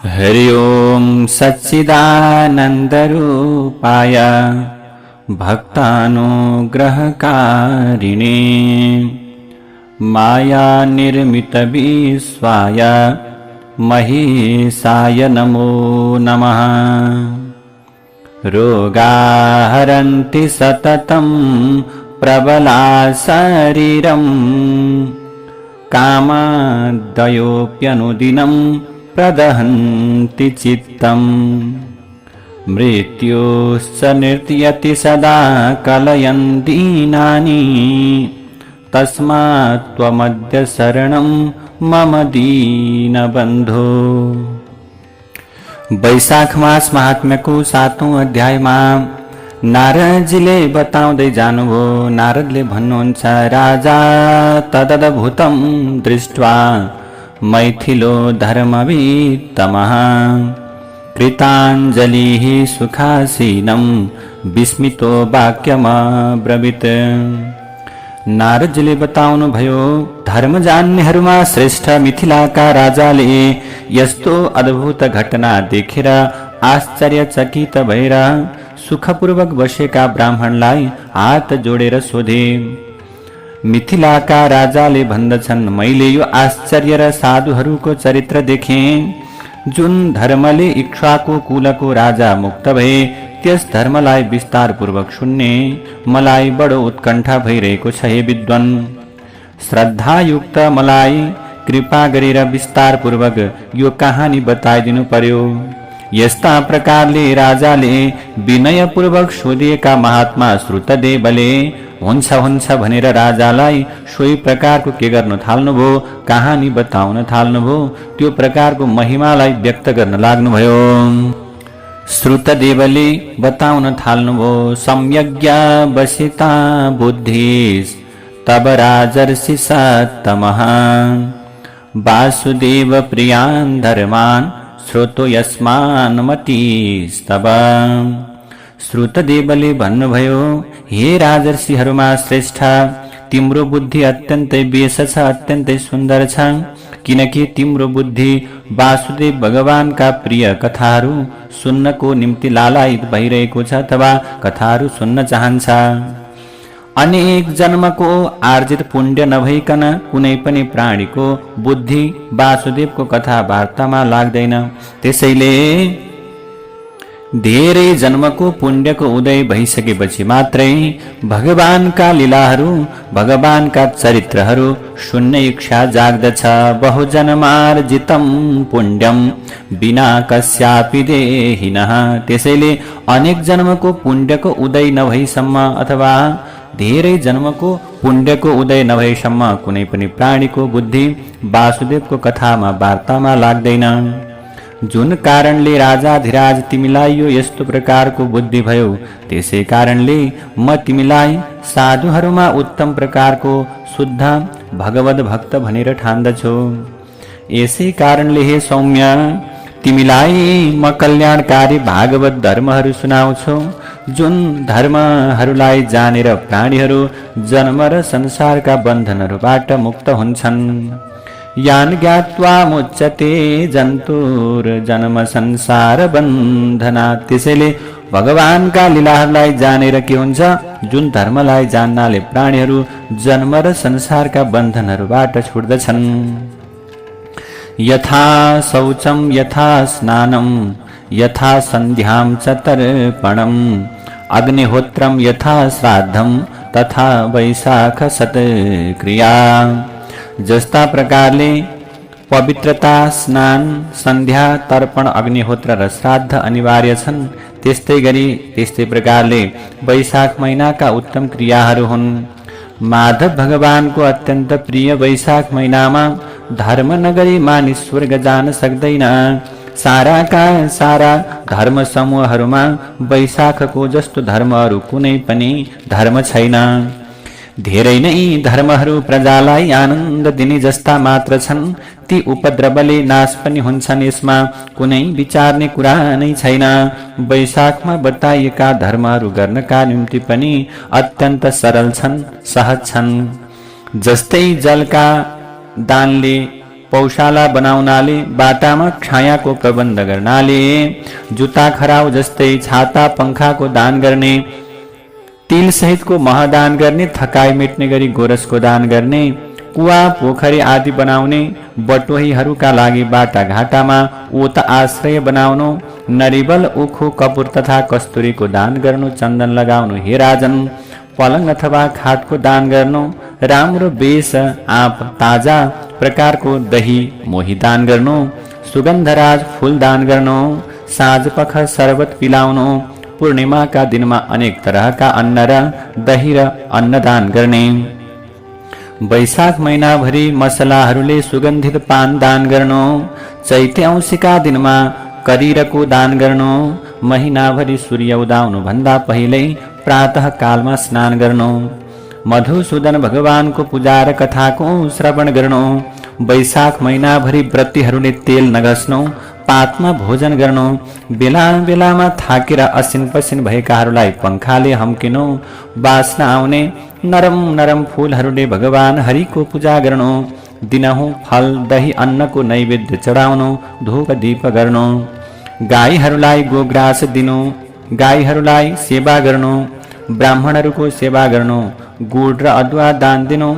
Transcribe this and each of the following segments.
हरि ओम सच्चिदानंदरूपाय भक्तानुग्रहकारिणे माया निर्मित विश्वाय महेशाय नमो नमः। रोगाहरन्ति सततं प्रबला शरीरं कामादयोऽप्यनुदिनं प्रदहन्ति चित्तम्। मृत्युश्च नृत्यति सदा कलयन् दीनानि तस्मात् त्वमद्य शरणं मम दीनबन्धो। वैशाख मास महात्म्यको 7औं अध्यायमा नारदजीले बताउँदै जानुभयो। नारदले भन्नुहुन्छ, राजा तदद्भुतं दृष्ट्वा मैथिलो धर्मवित्तमः कृताञ्जलिः सुखासीनं विस्मितो वाक्यमब्रवीत्। नारदजीले बताउनु भयो, धर्म जान्नेहरूमा श्रेष्ठ मिथिलाका राजाले यस्तो अद्भुत घटना देखेर आश्चर्यचकित भएर सुखपूर्वक बसेका ब्राह्मणलाई हात जोडेर सोधे। मिथिलाका राजाले भन्दछन्, मैले यो आश्चर्य र साधुहरूको चरित्र देखेँ। जुन धर्मले इक्ष्वाकु कुलको राजा मुक्त भए त्यस धर्मलाई विस्तार पूर्वक सुन्ने मलाई बडो उत्कण्ठा भइरहेको छ। हे विद्वान, श्रद्धायुक्त मलाई कृपा गरेर विस्तार पूर्वक यो कहानी बताइदिनु पर्यो। यस्ता प्रकारले राजाले विनयपूर्वक सोधिएका महात्मा श्रुतदेवले हुन्छ हुन्छ भनेर राजालाई सोही प्रकारको के गर्न थाल्नुभयो, कहानी बताउन थाल्नुभयो। त्यो प्रकारको महिमालाई व्यक्त गर्न लाग्नुभयो। श्रुतदेवले बताउन थाल्नुभयो, सम्यग्या वसिता बुद्धिस् तब राजर्षि सत्तमः वासुदेव प्रियान् धर्मान् श्रोतो यस्मान् मतिस्तव। श्रुतदेवले भन्नुभयो, हे राजर्षिहरूमा श्रेष्ठ, तिम्रो बुद्धि अत्यन्तै बेस छ, अत्यन्तै सुन्दर छ, किनकि तिम्रो बुद्धि वासुदेव भगवानका प्रिय कथाहरू सुन्नको निम्ति लालायित भइरहेको छ अथवा कथाहरू सुन्न चाहन्छ। अनेक जन्मको आर्जित पुण्य नभइकन कुनै पनि प्राणीको बुद्धि वासुदेवको कथा वार्तामा लाग्दैन। त्यसैले धेरै जन्मको पुण्यको उदय भइसकेपछि मात्रै भगवानका लीलाहरू, भगवानका चरित्रहरू सुन्ने इच्छा जाग्दछ। बहुजन्मार्जितं पुण्यम बिना कस्यापि देहिनः। त्यसैले अनेक जन्मको पुण्यको उदय नभएसम्म अथवा धेरै जन्मको पुण्यको उदय नभएसम्म कुनै पनि प्राणीको बुद्धि वासुदेवको कथामा वार्तामा लाग्दैन। जुन कारणले राजाधिराज तिमीलाई यो यस्तो प्रकारको बुद्धि भयो, त्यसै कारणले म तिमीलाई साधुहरूमा उत्तम प्रकारको शुद्ध भगवत भक्त भनेर ठान्दछु। यसै कारणले हे सौम्य, तिमीलाई म कल्याणकारी भागवत धर्महरू सुनाउँछु। जुन धर्महरूलाई जानेर प्राणीहरू जन्म र संसारका बन्धनहरूबाट मुक्त हुन्छन्। यान ज्ञात्वा मुच्यते जन्तुर जन्म संसार बन्धना। त्यसैले भगवानका लीलाहरूलाई जानेर के हुन्छ, जुन धर्मलाई जान्नाले प्राणीहरू जन्म र संसारका बन्धनहरूबाट छुट्दछन्। यथा शौचं यथा स्नानं यथा सन्ध्यां च तर्पणम् अग्निहोत्रं यथा श्राद्धं तथा वैशाख सत्क्रिया। जस्ता प्रकारले पवित्रता, स्नान, सन्ध्या, तर्पण, अग्निहोत्र र श्राद्ध अनिवार्य छन्, त्यस्तै प्रकारले वैशाख महिनाका उत्तम क्रियाहरू हुन्। माधव भगवानको अत्यन्त प्रिय वैशाख महिनामा धर्म नगरी मानिस स्वर्ग जान सक्दैन। साराका सारा धर्म समूहहरूमा वैशाखको जस्तो धर्महरू कुनै पनि धर्म छैन। धेरै नै धर्महरू प्रजालाई आनन्द दिने जस्ता मात्र छन्, ती उपद्रवले नाश पनि हुन्छन्। यसमा कुनै विचार्ने कुरा नै छैन। वैशाखमा बताइएका धर्महरू गर्नका निम्ति पनि अत्यन्त सरल छन्, सहज छन्। जस्तै जलका दानले पौशाला बनाउनाले, बाटामा छायाको प्रबन्ध गर्नाले, जुत्ता खराउ जस्तै छाता पङ्खाको दान गर्ने, तिल सहितको महदान गर्ने, थकाइ मेट्ने गरी गोरसको दान गर्ने, कुवा पोखरी आदि बनाउने, बटोहीहरूका लागि बाटाघाटामा ओत आश्रय बनाउनु, नरिवल उखु कपुर तथा कस्तुरीको दान गर्नु, चन्दन लगाउनु, हे राजन पलङ अथवा खाटको दान गर्नु, राम्रो बेस आँप ताजा प्रकारको दही मोही दान गर्नु, सुगन्धराज फूल दान गर्नु, साँझपख शरबत पिलाउनु, पूर्णिमाका दिनमा अनेक तरहका अन्न र दही र अन्न दान गर्ने, वैशाख महिनाभरि मसलाहरूले सुगन्धित पान दान गर्नु, चैते औँसीका दिनमा करिरको दान गर्नु, महिनाभरि सूर्य उदाउनु भन्दा पहिल्यै प्रातः कालमा स्नान गर्नु, मधुसूदन भगवानको पूजा र कथाको श्रवण गर्नु, वैशाख महिनाभरि व्रतीहरूले तेल नघस्नु, पातमा भोजन गर्नु, बेला बेलामा थाकेर असिन पसिन भएकाहरूलाई पङ्खाले हम्किनु, बास्ना आउने नरम नरम फूलहरूले भगवान हरिको पूजा गर्नु, दिनहुँ फल दही अन्नको नैवेद्य चढाउनु, धूप दीप गर्नु, गाईहरूलाई गोग्रास दिनु, गाईहरूलाई सेवा गर्नु, ब्राह्मणहरूको सेवा गर्नु, गुड र अदुवा दान दिनु,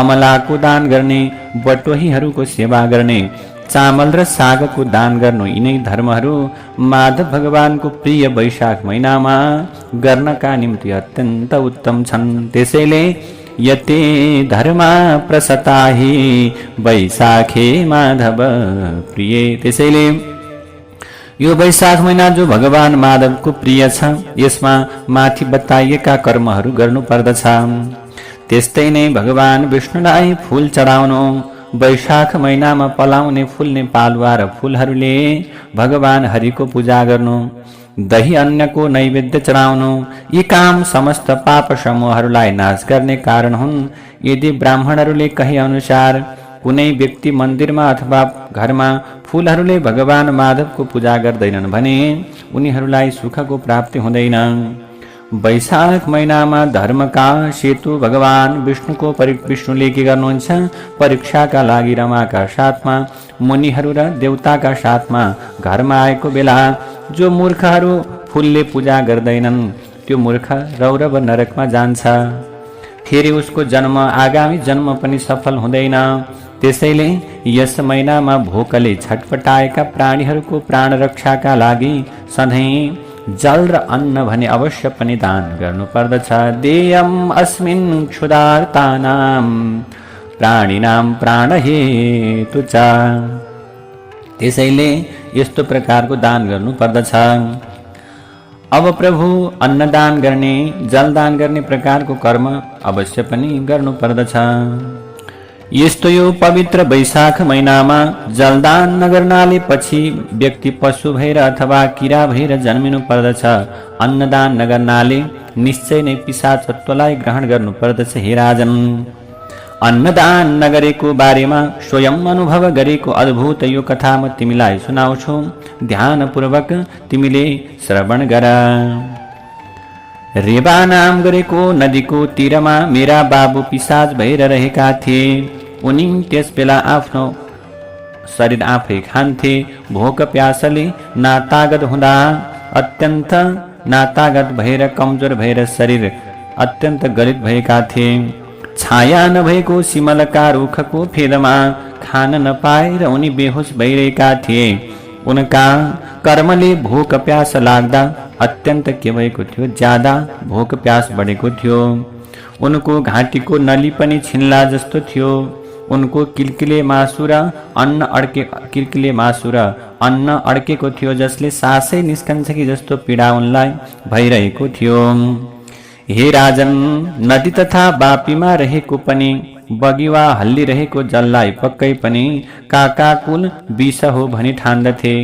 अमलाको दान गर्ने, बटोहीहरूको सेवा गर्ने, चामल र सागको दान गर्नु, यिनै धर्महरू माधव भगवानको प्रिय वैशाख महिनामा गर्नका निम्ति अत्यन्त उत्तम छन्। त्यसैले यते धर्मा प्रसताहि वैशाखे माधव प्रिय। त्यसैले यो वैशाख महिना जो भगवान माधवको प्रिय छ, यसमा माथि बताइएका कर्महरू गर्नु पर्दछ। त्यस्तै नै भगवान विष्णुलाई फूल चढाउनु, वैशाख महिनामा पलाउने फुल्ने पालुवा र फूलहरूले भगवान हरिको पूजा गर्नु, दही अन्नको नैवेद्य चढाउनु, यी काम समस्त पाप समूहहरूलाई नाश गर्ने कारण हुन्। यदि ब्राह्मणहरूले कहे अनुसार कुनै व्यक्ति मन्दिरमा अथवा घरमा फूलहरूले भगवान माधवको पूजा गर्दैनन् भने उनीहरूलाई सुखको प्राप्ति हुँदैन। वैशाख महिनामा धर्मका सेतु भगवान विष्णुको विष्णुले के गर्नुहुन्छ, परीक्षाका लागि रमाका साथमा मुनिहरू र देवताका साथमा घरमा आएको बेला जो मूर्खहरू फूलले पूजा गर्दैनन् त्यो मूर्ख रौरव नरकमा जान्छ, फेरि उसको जन्म आगामी जन्म पनि सफल हुँदैन। त्यसैले यस महिनामा भोकले छटपटाएका प्राणीहरूको प्राण रक्षाका लागि सधैँ जल र अन्न भने अवश्य पनि दान गर्नु पर्दछ। देयम अस्मिन् क्षुधार्तानां प्राणिनां प्राणहेतु च। त्यसैले यस्तो प्रकारको दान गर्नु पर्दछ। अब प्रभु अन्नदान गर्ने, जलदान गर्ने प्रकारको कर्म अवश्य पनि गर्नु पर्दछ। यस्तो यो पवित्र वैशाख महिनामा जलदान नगर्नाले पछि व्यक्ति पशु भएर अथवा किरा भएर जन्मिनु पर्दछ। अन्नदान नगर्नाले निश्चय नै पिशाचत्वलाई ग्रहण गर्नु पर्दछ। हे राजन, अन्नदान नगरेको बारेमा स्वयं अनुभव गरेको अद्भुत यो कथा म तिमीलाई सुनाउँछु, ध्यानपूर्वक तिमीले श्रवण गर। रेबा नाम गरेको नदीको तीरमा मेरा बाबु पिशाच भएर रहेका थिए। उनी त्यस बेला आफ्नो शरीर आफै खान्थे। भोक प्यासले नातागत हुँदा अत्यन्त नातागत भएर कमजोर भएर शरीर अत्यन्त गलित भएका थिए। छाया नभएको सिमलका रुखको फेदमा खान नपाएर उनी बेहोस भइरहेका थिए। उनका कर्मले भोक प्यास लाग्दा अत्यन्त के भएको थियो, ज्यादा भोक प्यास बढेको थियो। उनको घाँटीको नली पनि छिन्ला जस्तो थियो। उनको किलकिले मासु र अन्न अड्केको थियो, जसले सासै निस्कन्छ कि जस्तो पीडा उनलाई भइरहेको थियो। हे राजन, नदी तथा बापीमा रहेको पनि बगी वा हल्लिरहेको जललाई पक्कै पनि काकाकुल विष हो भनी ठान्दथे।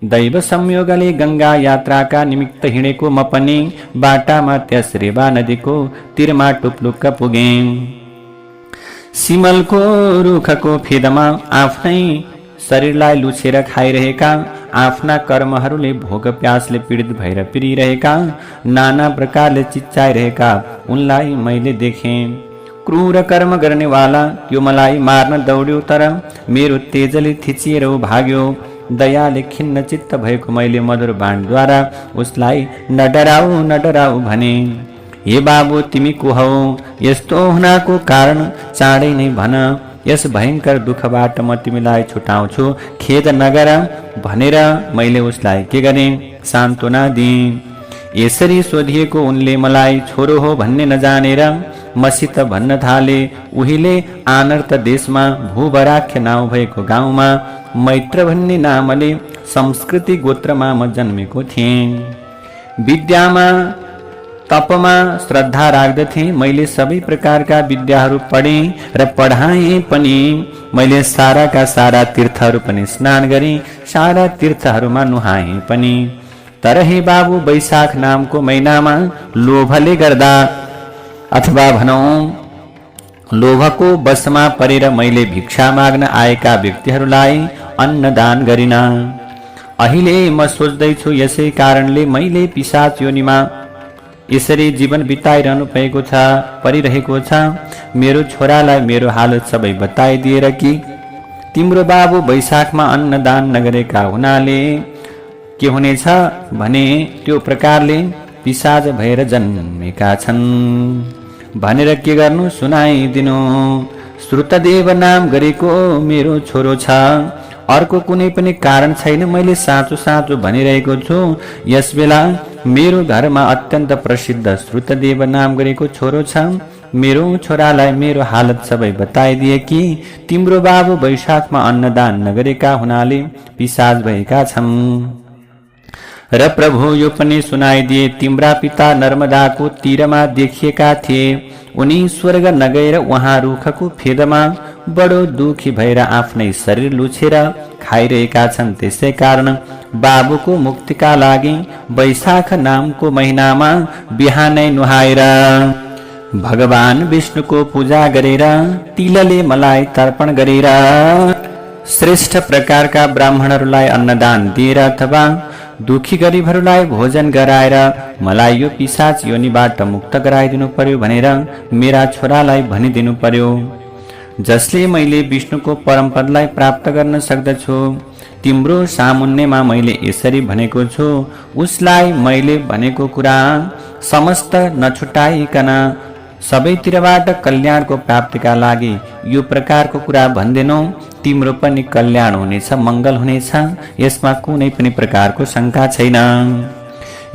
दैव संयोगले गंगा यात्राका निमित्त हिँडेको म पनि बाटामा त्यस रेवा नदीको तीरमा टुप्लुक्क पुगे। सिमलको रुखको फेदमा आफ्नै शरीरलाई लुछेर खाइरहेका, आफ्ना कर्महरूले भोक प्यासले पीडित भएर पिरिरहेका, नाना प्रकारले चिच्चाइरहेका उनलाई मैले देखेँ। क्रूर कर्म गर्नेवाला त्यो मलाई मार्न दौड्यो, तर मेरो तेजले थिचिएर भाग्यो। दयाले खिन्न चित्त भएको मैले मधुर बाणद्वारा उसलाई न डराऊ भने। हे बाबु तिमी को हौ? यस्तो हुनाको कारण चाँडै नै भन। यस भयंकर दुःखबाट म तिमीलाई छुटाउँछु, खेद नगर भनेर मैले उसलाई के गरेँ? सान्त्वना दिएँ। यसरी सोधिएको उनले मलाई छोरो हो भन्ने नजानेर मसित भन्न थाले। उहिले आनर्त देशमा भूभराख्य नाउँ भएको गाउँमा मैत्र भन्ने नामले संस्कृति गोत्रमा म जन्मेको थिएँ। विद्यामा तपमा श्रद्धा राख्दथे। मैले सबै प्रकारका विद्याहरू पढेँ र पढाएँ पनि। मैले साराका सारा तीर्थहरू पनि स्नान गरेँ, सारा तीर्थहरूमा नुहाएँ पनि। तर हे बाबु, वैशाख नामको महिनामा लोभले गर्दा अथवा भनौँ लोभको वशमा परेर मैले भिक्षा माग्न आएका व्यक्तिहरूलाई अन्नदान गरिन। अहिले म सोच्दैछु यसै कारणले मैले पिशाच योनिमा यसरी जीवन बिताइरहनु परिरहेको छ। मेरो छोरालाई मेरो हालत सबै बताइदिएर कि तिम्रो बाबु वैशाखमा अन्नदान नगरेका हुनाले के हुनेछ भने त्यो प्रकारले पिशाच भएर जन्मेका छन् भनेर के गर्नु सुनाइदिनु। श्रुतदेव नाम गरेको मेरो छोरो छ, अर्को कुनै पनि कारण छैन। मैले साँचो साँचो भनिरहेको छु। यस बेला मेरो घरमा अत्यन्त प्रसिद्ध श्रुतदेव नाम गरेको छोरो छ। मेरो छोरालाई मेरो हालत सबै बताइदिए कि तिम्रो बाबु वैशाखमा अन्नदान नगरेका हुनाले पिशाच भएका छन्। र प्रभु यो पनि सुनाइदिए, तिम्रा पिता नर्मदाको तीरमा देखिएका थिए। उनी स्वर्ग नगएर उहाँ रुखको फेदमा बडो दुखी भएर आफ्नै शरीर लुछेर खाइरहेका छन्। त्यसै कारण बाबुको मुक्तिका लागि वैशाख नामको महिनामा बिहानै नुहाएर भगवान विष्णुको पूजा गरेर तिलले मलाई तर्पण गरेर श्रेष्ठ प्रकारका ब्राह्मणहरूलाई अन्नदान दिएर अथवा दुखी गरिबहरूलाई भोजन गराएर मलाई यो पिशाच योनिबाट मुक्त गराइदिनु पर्यो भनेर मेरा छोरालाई भनिदिनु पर्यो। जसले मैले विष्णुको परमपदलाई प्राप्त गर्न सक्दछु। तिम्रो सामुन्नेमा मैले यसरी भनेको छु। उसलाई मैले भनेको कुरा समस्त नछुटाइकन सबैतिरबाट कल्याणको प्राप्तिका लागि यो प्रकारको कुरा भन्दैनौ। तिम्रो पनि कल्याण हुनेछ, मङ्गल हुनेछ, यसमा कुनै पनि प्रकारको शङ्का छैन।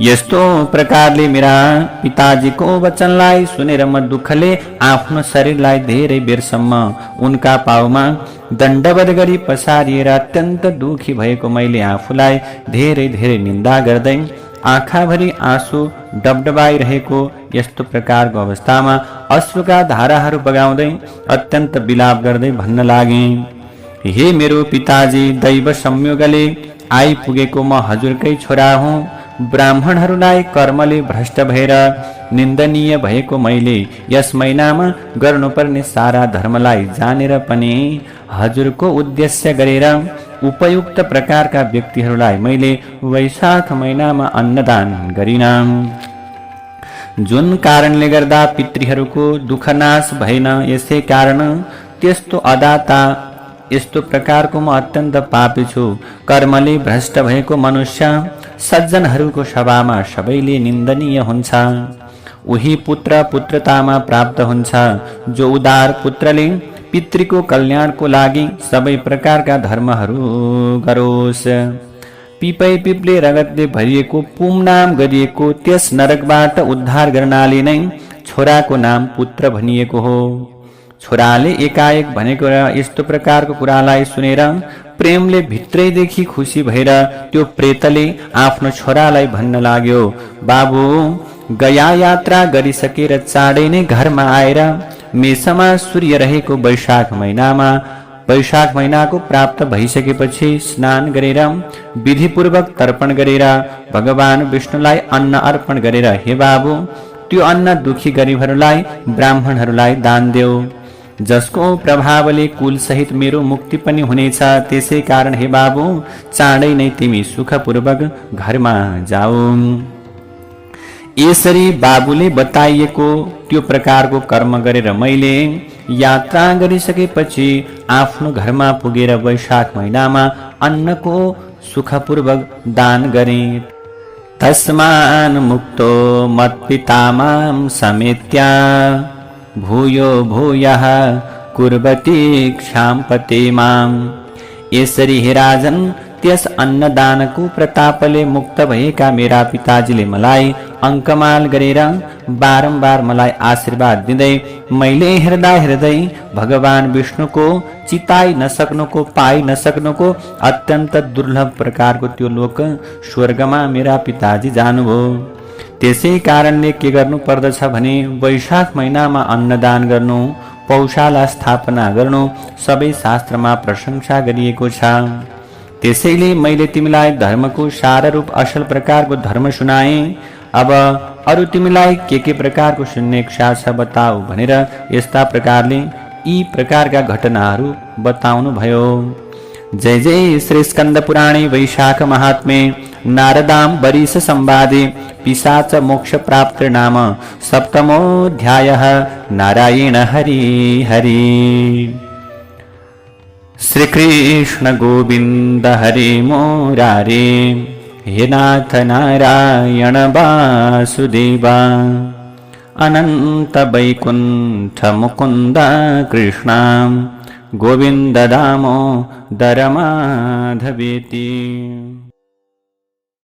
यस्तो प्रकारले मेरा पिताजीको वचनलाई सुनेर म दुःखले आफ्नो शरीरलाई धेरै बेरसम्म उनका पाउमा दण्डवत गरी पसारिएर अत्यन्त दुखी भएको मैले आफूलाई धेरै धेरै निन्दा गर्दै आँखाभरि आँसु डबडबाइरहेको यस्तो प्रकारको अवस्थामा अश्रुका धाराहरू बगाउँदै अत्यन्त विलाप गर्दै भन्न लागे, हे मेरो पिताजी, दैव संयोगले आइपुगेको म हजुरकै छोरा हुँ। ब्राह्मणहरूलाई कर्मले भ्रष्ट भएर निन्दनीय भएको मैले यस महिनामा गर्नुपर्ने सारा धर्मलाई जानेर पनि हजुरको उद्देश्य गरेर उपयुक्त प्रकारका व्यक्तिहरूलाई मैले वैशाख महिनामा अन्नदान गरिन। जुन कारणले गर्दा पितृहरूको दुःखनाश भएन। यसै कारण त्यस्तो अदाता यस्तो प्रकारको म अत्यन्त पापी छु। कर्मले भ्रष्ट भएको मनुष्य सज्जनहरूको सभामा सबैले निन्दनीय हुन्छ। उही पुत्र पुत्रतामा प्राप्त हुन्छ। जो उदार पुत्रले पितृको कल्याणको लागि सबै प्रकारका धर्महरू गरोस्। पिपले रगतले भरिएको पुम नाम गरिएको त्यस नरकबाट उद्धार गर्नाले नै छोराको नाम पुत्र भनिएको हो। छोराले एकाएक भनेको यस्तो प्रकारको कुरालाई सुनेर प्रेमले भित्रैदेखि खुसी भएर त्यो प्रेतले आफ्नो छोरालाई भन्न लाग्यो, बाबु, गया यात्रा गरिसकेर चाँडै नै घरमा आएर मेषमा सूर्य रहेको वैशाख महिनाको प्राप्त भइसकेपछि स्नान गरेर विधिपूर्वक तर्पण गरेर भगवान विष्णुलाई अन्न अर्पण गरेर, हे बाबु, त्यो अन्न दुखी गरिबहरूलाई ब्राह्मणहरूलाई दान देऊ, जसको प्रभावले कुल सहित मेरो मुक्ति पनि हुनेछ। त्यसै कारण हे बाबु, चाँडै नै तिमी सुखपूर्वक घरमा जाऊ। यसरी बाबुले बताइएको त्यो प्रकारको कर्म गरेर मैले यात्रा गरिसकेपछि आफ्नो घरमा पुगेर वैशाख महिनामा अन्नको सुखपूर्वक दान गरे। तस्मान् मुक्तो मत्पितामां समेत्य भूयो भूयः कुर्वती क्षाम्पते माम्। यसरी हे राजन, त्यस अन्नदानको प्रतापले मुक्त भएका मेरा पिताजीले मलाई अङ्कमाल गरेर बारम्बार मलाई आशीर्वाद दिँदै मैले हेर्दा हेर्दै भगवान विष्णुको चिताइ नसक्नुको पाइ नसक्नुको अत्यन्त दुर्लभ प्रकारको त्यो लोक स्वर्गमा मेरा पिताजी जानुभयो। त्यसै कारणले के गर्नु पर्दछ भने वैशाख महिनामा अन्नदान गर्नु, पौशाला स्थापना गर्नु सबै शास्त्रमा प्रशंसा गरिएको छ। त्यसैले मैले तिमीलाई धर्मको साररूप असल प्रकारको धर्म सुनाए। अब अरू तिमीलाई के प्रकारको सुन्ने इच्छा छ बताऊ भनेर यस्ता प्रकारले यी प्रकारका घटनाहरू बताउनु भयो। जय जय श्री स्कंद पुराणे वैशाख महात्म्ये नारदां वरिष संवादे पिशाच मोक्ष प्राप्त नाम सप्तमोऽध्यायः। नारायण हरि हरि। श्री कृष्ण गोविंद हरि मुरारे, हे नाथ नारायण वासुदेवा। अनंत वैकुंठ मुकुंद कृष्ण गोविंद दामोदर माधवेति।